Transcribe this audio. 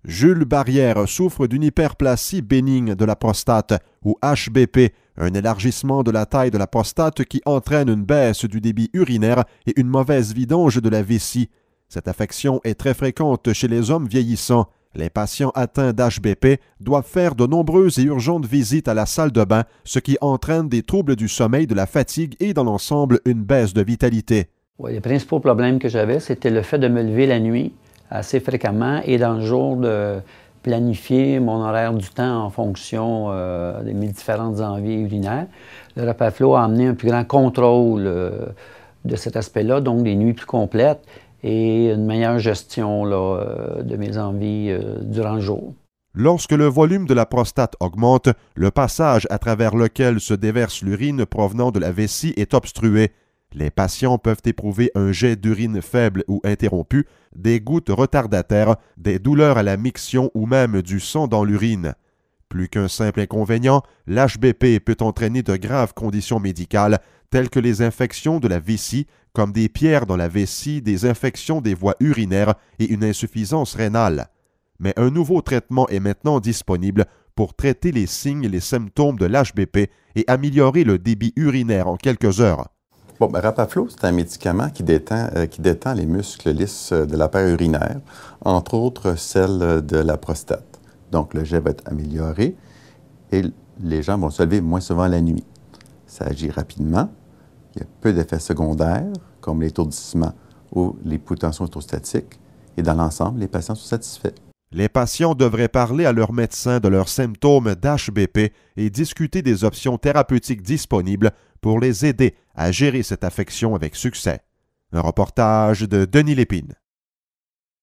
Jules Barrière souffre d'une hyperplasie bénigne de la prostate, ou HBP, un élargissement de la taille de la prostate qui entraîne une baisse du débit urinaire et une mauvaise vidange de la vessie. Cette affection est très fréquente chez les hommes vieillissants. Les patients atteints d'HBP doivent faire de nombreuses et urgentes visites à la salle de bain, ce qui entraîne des troubles du sommeil, de la fatigue et dans l'ensemble une baisse de vitalité. Oui, les principaux problèmes que j'avais, c'était le fait de me lever la nuit assez fréquemment et dans le jour de planifier mon horaire du temps en fonction de mes différentes envies urinaires. Le Rapaflo a amené un plus grand contrôle de cet aspect-là, donc des nuits plus complètes et une meilleure gestion de mes envies durant le jour. Lorsque le volume de la prostate augmente, le passage à travers lequel se déverse l'urine provenant de la vessie est obstrué. Les patients peuvent éprouver un jet d'urine faible ou interrompu, des gouttes retardataires, des douleurs à la miction ou même du sang dans l'urine. Plus qu'un simple inconvénient, l'HBP peut entraîner de graves conditions médicales telles que les infections de la vessie, comme des pierres dans la vessie, des infections des voies urinaires et une insuffisance rénale. Mais un nouveau traitement est maintenant disponible pour traiter les signes et les symptômes de l'HBP et améliorer le débit urinaire en quelques heures. Bon, Rapaflo, c'est un médicament qui détend les muscles lisses de l'artère urinaire, entre autres celle de la prostate. Donc, le jet va être amélioré et les gens vont se lever moins souvent la nuit. Ça agit rapidement, il y a peu d'effets secondaires, comme l'étourdissement ou l'hypotension orthostatique, et dans l'ensemble, les patients sont satisfaits. Les patients devraient parler à leur médecin de leurs symptômes d'HBP et discuter des options thérapeutiques disponibles pour les aider à gérer cette affection avec succès. Un reportage de Denis Lépine.